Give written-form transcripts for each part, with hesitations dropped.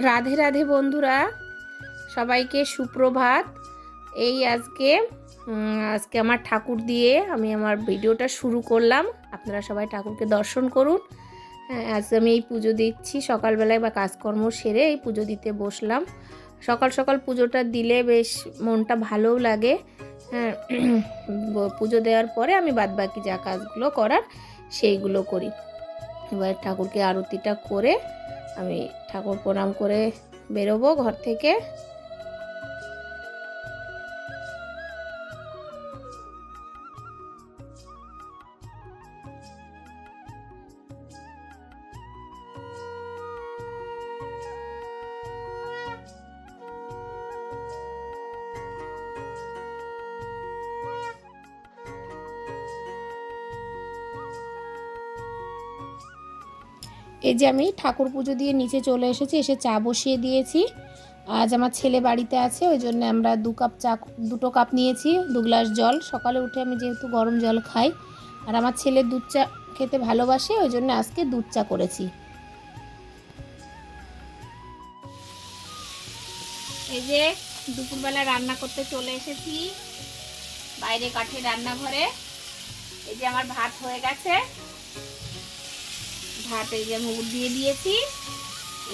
রাধে রাধে বন্ধুরা, সবাইকে সুপ্রভাত। এই আজকে আমার ঠাকুর দিয়ে আমি আমার ভিডিওটা শুরু করলাম। আপনারা সবাই ঠাকুরকে দর্শন করুন। হ্যাঁ, আজ আমি এই পুজো দিচ্ছি সকালবেলায় বা কাজকর্ম সেরে এই পুজো দিতে বসলাম। সকাল সকাল পুজোটা দিলে বেশ মনটা ভালোও লাগে। হ্যাঁ, পুজো দেওয়ার পরে আমি বাদবাকি যা কাজগুলো করার সেইগুলো করি। এবার ঠাকুরকে আরতিটা করে আমি ঠাকুর প্রণাম করে বেরোবো ঘর থেকে। এই যে আমি ঠাকুর পুজো দিয়ে নিচে চলে এসেছি, এসে চা বসিয়ে দিয়েছি। আজ আমার ছেলে বাড়িতে আছে, ওই জন্য আমরা দুটো কাপ নিয়েছি, 2 গ্লাস জল। সকালে উঠে আমি যেহেতু গরম জল খাই, আর আমার ছেলে দুধ চা খেতে ভালোবাসে, ওই জন্য আজকে দুধ চা করেছি। এই যে দুপুরবেলা রান্না করতে চলে এসেছি বাইরে কাঠের রান্নাঘরে। এই যে আমার ভাত হয়ে গেছে, ভাত এই যে আমি দিয়ে দিয়েছি।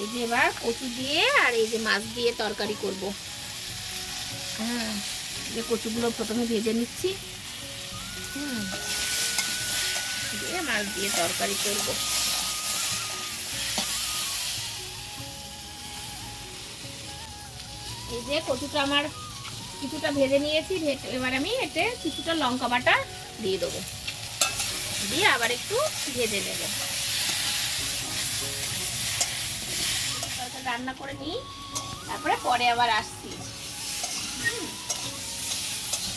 এই যে এবার কচু দিয়ে আর এই যে মাছ দিয়ে তরকারি করব। হ্যাঁ, যে কচুগুলো প্রথমে ভেজে নিচ্ছি, দিয়ে মাছ দিয়ে তরকারি করব। এই যে কচুটা আমার কিছুটা ভেজে নিয়েছি, এবার আমি এতে কিছুটা লঙ্কা বাটা দিয়ে দেবো, দিয়ে আবার একটু ভেজে নেব। রান্না করে নিই, তারপরে পরে আবার আসছি।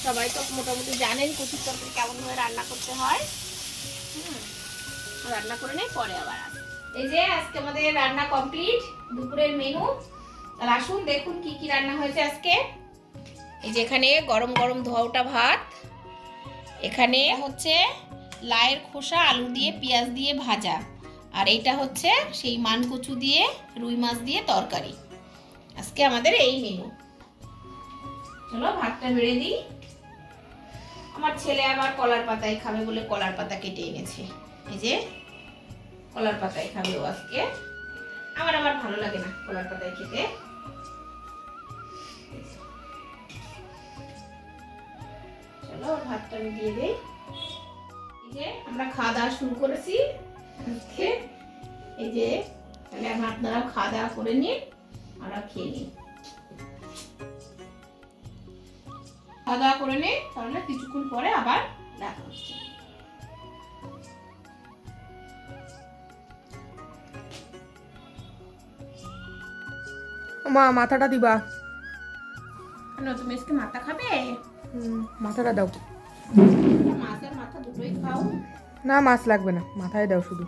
সবাই তো মোটামুটি জানেন কচুর তরকারি কেমন ভাবে রান্না করতে হয়। রান্না করে নেই, পরে আবার আসছি। এই যে আজকে আমাদের রান্না কমপ্লিট, দুপুরের মেনু। তাহলে আসুন দেখুন কি কি রান্না হয়েছে আজকে। এই যে এখানে গরম গরম ধোয়া ভাত, এখানে হচ্ছে লাউয়ের খোসা আলু দিয়ে পেঁয়াজ দিয়ে ভাজা, আর এইটা হচ্ছে সেই মানকচু দিয়ে রুই মাছ দিয়ে তরকারি। আজকে আমাদের এই মেনু। চলো ভাতটা বেড়ে দিই। আমার ছেলে আবার কলার পাতায় খাবে বলে কলার পাতা কেটে এনেছে। এই যে কলার পাতায় খাবে ও আজকে। আমার ভালো লাগে না কলার পাতায় খেতে। চলো ভাতটা আমি দিয়ে দিই। এই যে আমরা খাওয়া দাওয়া শুরু করেছি আজকে। এই যে তাহলে আপনারা খাওয়া দাওয়া করে নিন, আমরা খেয়ে নিই। খাওয়া দাওয়া করে নিই, তাহলে কিছুক্ষণ পরে আবার দেখা হচ্ছে। মা মাথাটা দিবা? কেন, তুমি আজকে মাথা খাবে? মাথাটা দাও। মাছ আর মাথা দুটোই খাও? না, মাছ লাগবে না, মাথায় দাও শুধু।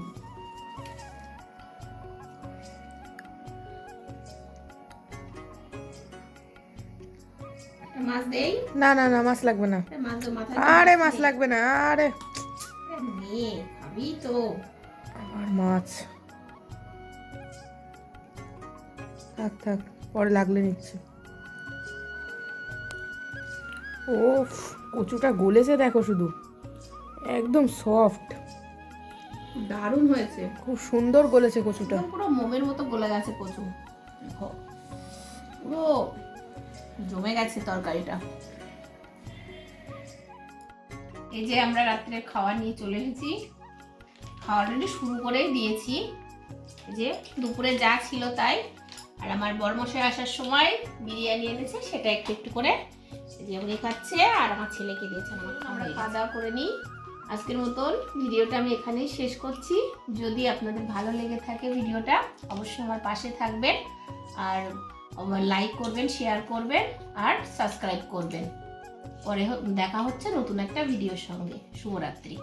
মাছ দেই? না না না, মাছ লাগবে না। আরে মাছ লাগবে না, আরে খাবি তো। আর মাছ থাক থাক, পরে লাগলে নিচ্ছি। ও, কচুটা গলেছে দেখো, শুধু একদম সফট, দারুণ হয়েছে, খুব সুন্দর গলেছে কচুটা। পুরো মোমের মতো গলে গেছে কচু, পুরো জমে গেছে তরকারিটা। এই যে আমরা রাত্রে খাওয়া নিয়ে চলে এসেছি, খাওয়া অলরেডি শুরু করেই দিয়েছি। এই যে দুপুরে যা ছিল তাই, আর আমার বরমশাই আসার সময় বিরিয়ানি এনেছে, সেটা একটু একটু করে যে উনি খাচ্ছে আর আমার ছেলেকে দিয়েছেন। আমরা খাওয়া দাওয়া করে নিই। আজকের মতন ভিডিওটা আমি এখানেই শেষ করছি। যদি আপনাদের ভালো লেগে থাকে ভিডিওটা, অবশ্যই আমার পাশে থাকবেন, আর লাইক করবেন, শেয়ার করবেন, আর সাবস্ক্রাইব করবেন। পরে দেখা হচ্ছে নতুন একটা ভিডিওর সঙ্গে। শুভরাত্রি।